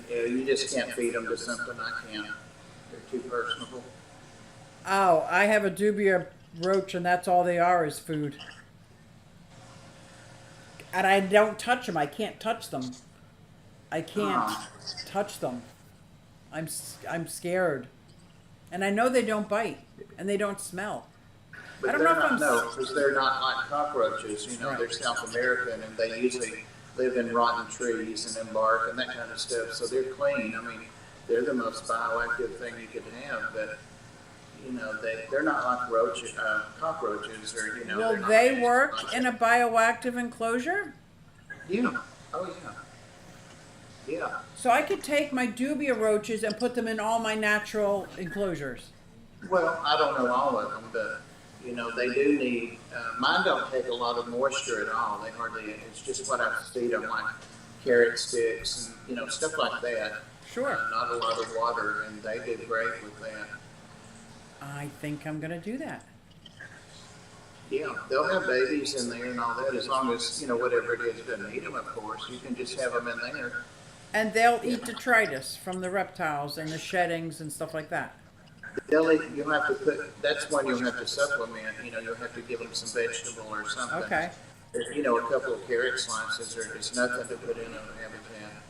You just can't feed them to something. I can't. They're too personable. Oh, I have a dubia roach, and that's all they are is food. And I don't touch them. I can't touch them. I can't touch them. I'm scared. And I know they don't bite, and they don't smell. But I don't know if I'm... because they're not like cockroaches. Right. They're South American, and they usually live in rotten trees and in bark and that kind of stuff. So they're clean. I mean, they're the most bioactive thing you could have. But they're not like cockroaches, or Will they work in a bioactive enclosure? Yeah. Oh yeah. Yeah. So I could take my dubia roaches and put them in all my natural enclosures. Well, I don't know all of them, but they do need. Mine don't take a lot of moisture at all. They hardly. It's just what I feed them, like carrot sticks and stuff like that. Sure. Not a lot of water, and they do great with that. I think I'm gonna do that. Yeah, they'll have babies in there and all that, as long as whatever it is doesn't eat them. Of course, you can just have them in there. And they'll eat detritus from the reptiles and the sheddings and stuff like that. You'll have to put. That's when you'll have to supplement. You'll have to give them some vegetable or something. Okay. A couple of carrot slices or just nothing to put in a habitat.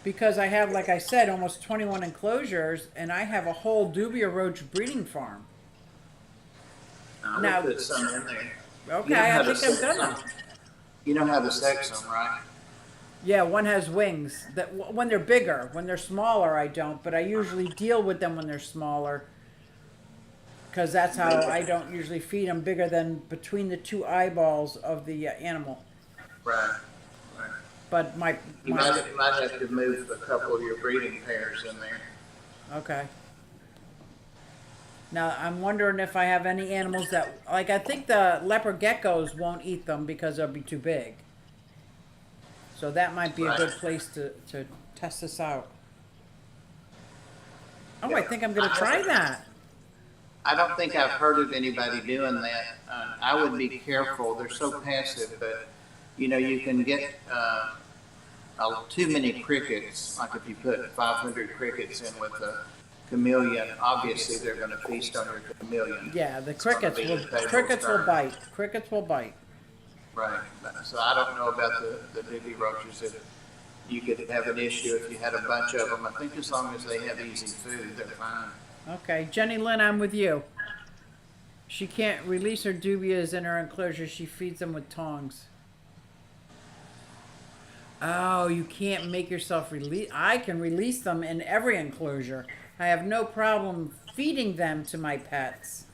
Because I have, like I said, almost 21 enclosures, and I have a whole dubia roach breeding farm. I'll Now- put some in there. Okay, You know how I to think I'm sex gonna. them. You know how to sex them, right? Yeah, one has wings. That when they're bigger, when they're smaller, I don't. But I usually deal with them when they're smaller, because that's how I don't usually feed them bigger than between the two eyeballs of the animal. Right. Right. But You might have to move a couple of your breeding pairs in there. okay. Now I'm wondering if I have any animals that, like, I think the leopard geckos won't eat them because they'll be too big. So that might be a good place to test this out. Oh, I think I'm gonna try that. I don't think I've heard of anybody doing that. I would be careful. They're so passive, but you can get too many crickets. Like if you put 500 crickets in with a chameleon, obviously they're going to feast on your chameleon. Yeah, the It's gonna crickets be will the table crickets will turn. bite. Crickets will bite. Right. So I don't know about the dibby roaches. If you could have an issue if you had a bunch of them. I think as long as they have easy food, they're fine. Okay, Jenny Lynn, I'm with you. She can't release her dubias in her enclosure. She feeds them with tongs. Oh, you can't make yourself release. I can release them in every enclosure. I have no problem feeding them to my pets.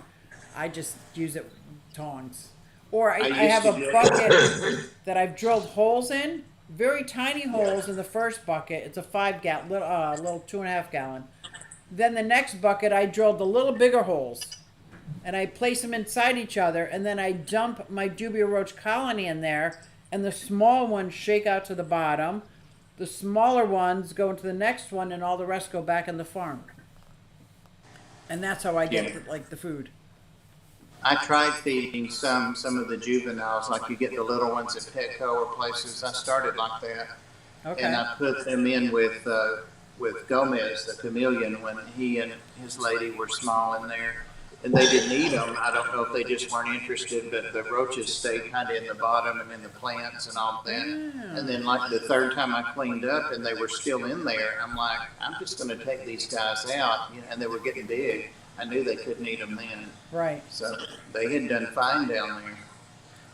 I just use it with tongs. Or I used have to a do it. bucket that I've drilled holes in, very tiny holes in the first bucket. It's a 5 gallon, little 2.5 gallon. Then the next bucket, I drilled the little bigger holes, and I place them inside each other, and then I dump my dubia roach colony in there, and the small ones shake out to the bottom. The smaller ones go into the next one, and all the rest go back in the farm. And that's how I get the food. I tried feeding some of the juveniles, like you get the little ones at Petco or places. I started like that, Okay. and I put them in with Gomez, the chameleon, when he and his lady were small in there, and they didn't eat them. I don't know if they just weren't interested, but the roaches stayed kind of in the bottom and in the plants and all that. Yeah. And then, like the third time I cleaned up, and they were still in there, I'm like, I'm just going to take these guys out, and they were getting big. I knew they couldn't eat them then. Right. So they had done fine down there.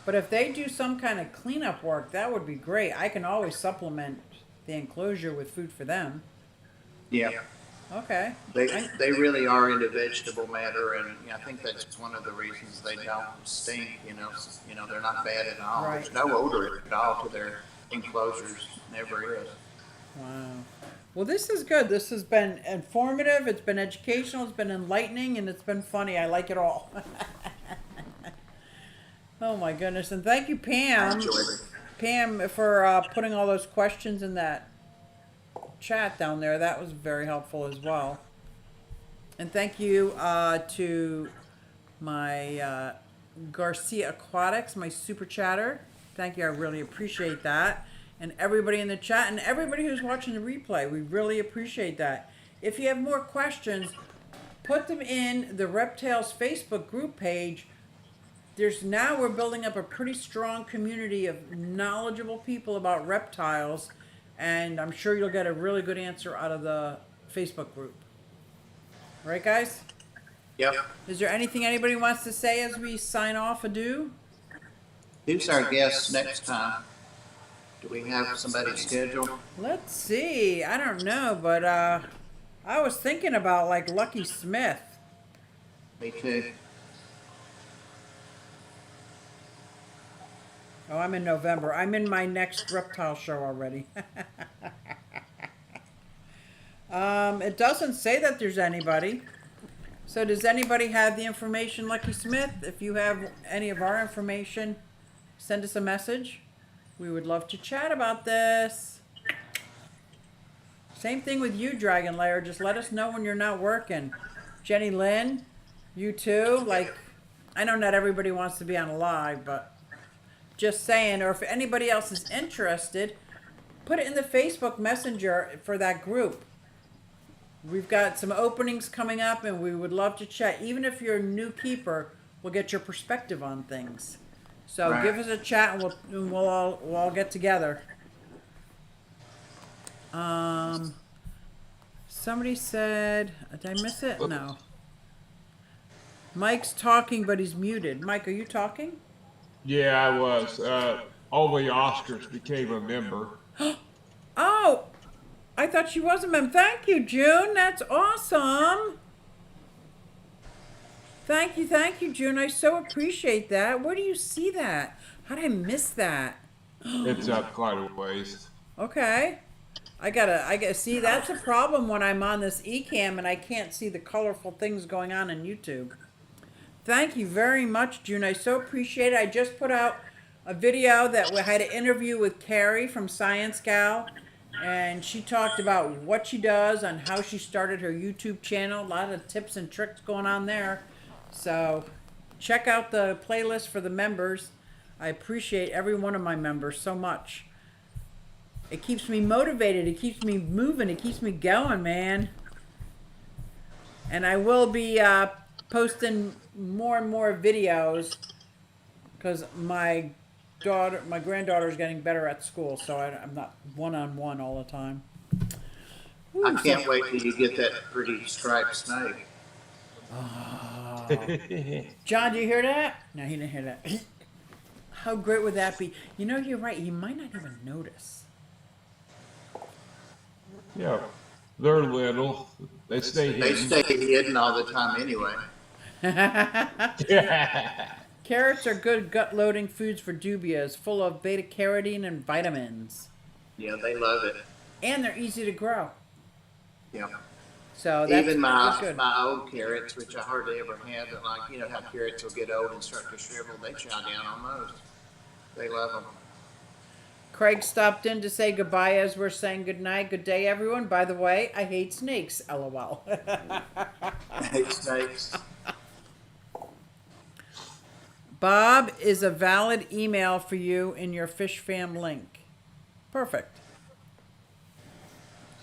But if they do some kind of cleanup work, that would be great. I can always supplement the enclosure with food for them. Yeah. Okay. They really are into vegetable matter, and I think that's one of the reasons they don't stink. They're not bad at all. Right. There's no odor at all to their enclosures. Never is. Wow. Well, this is good. This has been informative. It's been educational. It's been enlightening, and it's been funny. I like it all. Oh my goodness! And thank you, I Pam. enjoy it. Pam, for putting all those questions in that chat down there. That was very helpful as well. And thank you to my Garcia Aquatics, my super chatter. Thank you. I really appreciate that. And everybody in the chat and everybody who's watching the replay, we really appreciate that. If you have more questions, put them in the Reptales Facebook group page. We're building up a pretty strong community of knowledgeable people about reptiles, and I'm sure you'll get a really good answer out of the Facebook group. Right, guys? Yep. Is there anything anybody wants to say as we sign off adieu? Who's our guest next time? Do we have somebody scheduled? Let's see. I don't know, but I was thinking about like Lucky Smith. Me too. Oh, I'm in November. I'm in my next reptile show already. It doesn't say that there's anybody. So does anybody have the information, Lucky Smith? If you have any of our information, send us a message. We would love to chat about this. Same thing with you, Dragon Lair. Just let us know when you're not working. Jenny Lynn, you too. Like, I know not everybody wants to be on a live, but just saying. Or if anybody else is interested, put it in the Facebook Messenger for that group. We've got some openings coming up, and we would love to chat. Even if you're a new keeper, we'll get your perspective on things. So Right. give us a chat, and we'll all get together. Somebody said, did I miss it? No. Mike's talking, but he's muted. Mike, are you talking? Yeah, I was. All the Oscars became a member. Oh, I thought she was a member. Thank you, June. That's awesome. Thank you, June. I so appreciate that. Where do you see that? How did I miss that? It's up quite a ways. Okay. I gotta see, that's a problem when I'm on this eCam and I can't see the colorful things going on YouTube. Thank you very much, June. I so appreciate it. I just put out a video that we had an interview with Carrie from Science Gal, and she talked about what she does and how she started her YouTube channel. A lot of tips and tricks going on there. So check out the playlist for the members. I appreciate every one of my members so much. It keeps me motivated. It keeps me moving. It keeps me going, man. And I will be posting more and more videos because my granddaughter is getting better at school, so I'm not one-on-one all the time. Ooh, I can't wait till you get that pretty striped snake. John, do you hear that? No, he didn't hear that. How great would that be? You know, you're right. You might not even notice. Yeah, they're little. They stay They hidden. stay hidden all the time anyway. Carrots are good gut-loading foods for dubias, full of beta-carotene and vitamins. Yeah, they love it. And they're easy to grow. Yeah. So that's Even my good. old carrots, which I hardly ever had, but like, you know how carrots will get old and start to shrivel, they chow down on those. They love them. Craig stopped in to say goodbye as we're saying goodnight. Good day, everyone. By the way, I hate snakes. LOL. I hate snakes. Bob is a valid email for you in your Fish Fam link. Perfect.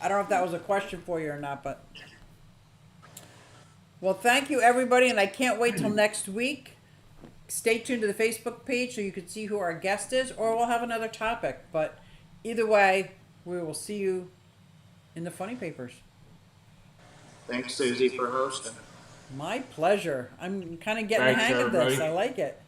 I don't know if that was a question for you or not, but... Well, thank you, everybody, and I can't wait till next week. Stay tuned to the Facebook page so you can see who our guest is, or we'll have another topic. But either way, we will see you in the funny papers. Thanks, Susie, for hosting. My pleasure. I'm kind of getting the Thanks, hang of this. everybody. I like it.